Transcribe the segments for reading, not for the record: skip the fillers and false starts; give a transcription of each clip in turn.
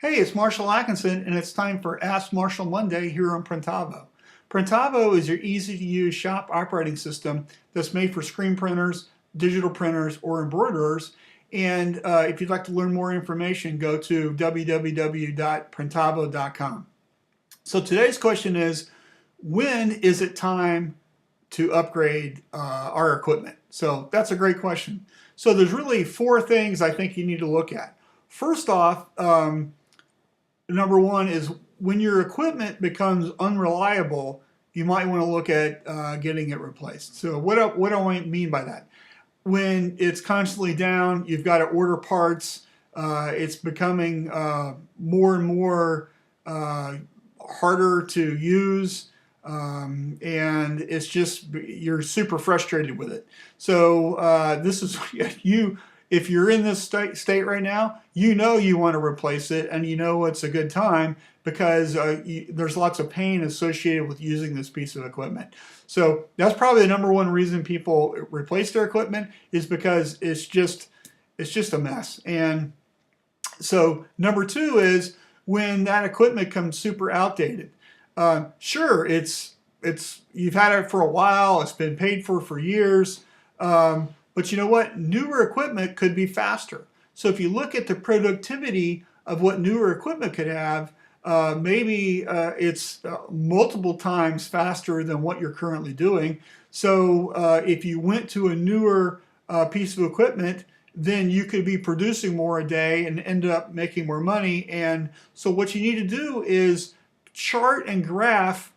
Hey, it's Marshall Atkinson, and it's time for Ask Marshall Monday here on Printavo. Printavo is your easy-to-use shop operating system that's made for screen printers, digital printers, or embroiderers. And if you'd like to learn more information, go to www.printavo.com. So today's question is, when is it time to upgrade our equipment? So that's a great question. So there's really four things I think you need to look at. First off, number one is when your equipment becomes unreliable, you might want to look at getting it replaced. So what do I mean by that? When it's constantly down, you've got to order parts. It's becoming more and more harder to use, and it's just you're super frustrated with it. So this is you. If you're in this state right now, you know you want to replace it, and you know it's a good time because there's lots of pain associated with using this piece of equipment. So that's probably the number one reason people replace their equipment, is because it's just a mess. And so number two is when that equipment becomes super outdated. Sure, you've had it for a while, it's been paid for years. But you know what? Newer equipment could be faster. So if you look at the productivity of what newer equipment could have, maybe it's multiple times faster than what you're currently doing. So if you went to a newer piece of equipment, then you could be producing more a day and end up making more money. And so what you need to do is chart and graph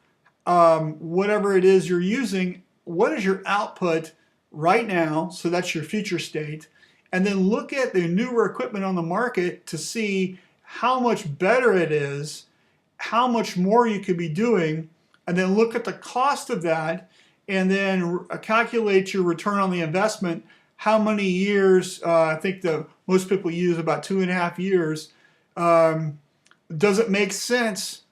whatever it is you're using. What is your output right now? So that's your future state. And then look at the newer equipment on the market to see how much better it is, how much more you could be doing, and then look at the cost of that, and then calculate your return on the investment. How many years, I think most people use about 2.5 years. Does it make sense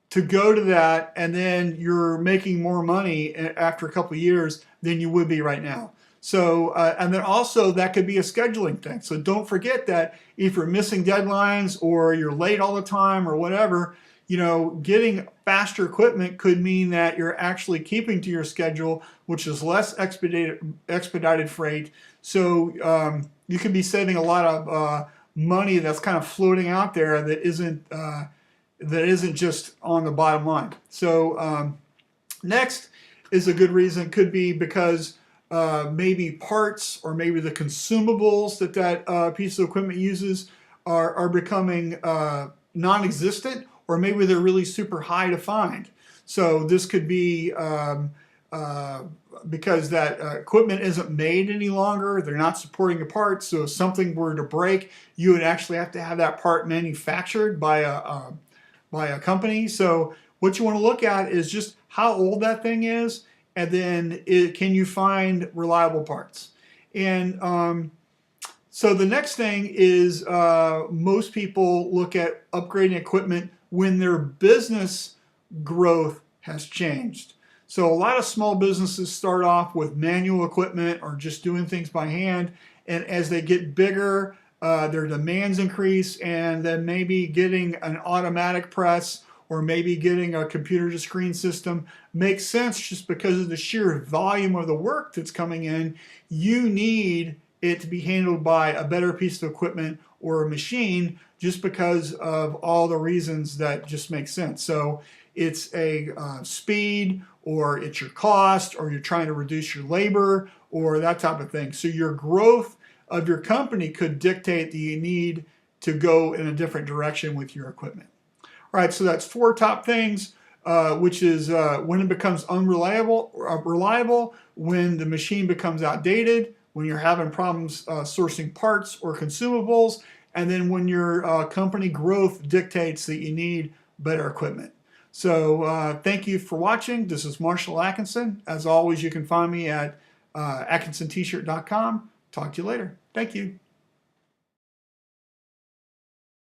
to go to that, and then you're making more money after a couple of years than you would be right now? So, and then also that could be a scheduling thing. So don't forget that if you're missing deadlines or you're late all the time or whatever, getting faster equipment could mean that you're actually keeping to your schedule, which is less expedited freight. So you could be saving a lot of money that's kind of floating out there that isn't just on the bottom line. So next is a good reason, could be because maybe parts or maybe the consumables that piece of equipment uses are becoming non-existent, or maybe they're really super high to find. So this could be because that equipment isn't made any longer. They're not supporting the parts. So if something were to break, you would actually have to have that part manufactured by a company. So what you want to look at is just how old that thing is, and then can you find reliable parts? And so the next thing is most people look at upgrading equipment when their business growth has changed. So a lot of small businesses start off with manual equipment or just doing things by hand, and as they get bigger, their demands increase, and then maybe getting an automatic press or maybe getting a computer-to-screen system makes sense just because of the sheer volume of the work that's coming in. You need it to be handled by a better piece of equipment or a machine just because of all the reasons that just make sense. So it's a speed, or it's your cost, or you're trying to reduce your labor, or that type of thing. So your growth of your company could dictate that you need to go in a different direction with your equipment. All right, so that's four top things, which is when it becomes reliable, when the machine becomes outdated, when you're having problems sourcing parts or consumables, and then when your company growth dictates that you need better equipment. So thank you for watching. This is Marshall Atkinson. As always, you can find me at atkinsontshirt.com. Talk to you later. Thank you.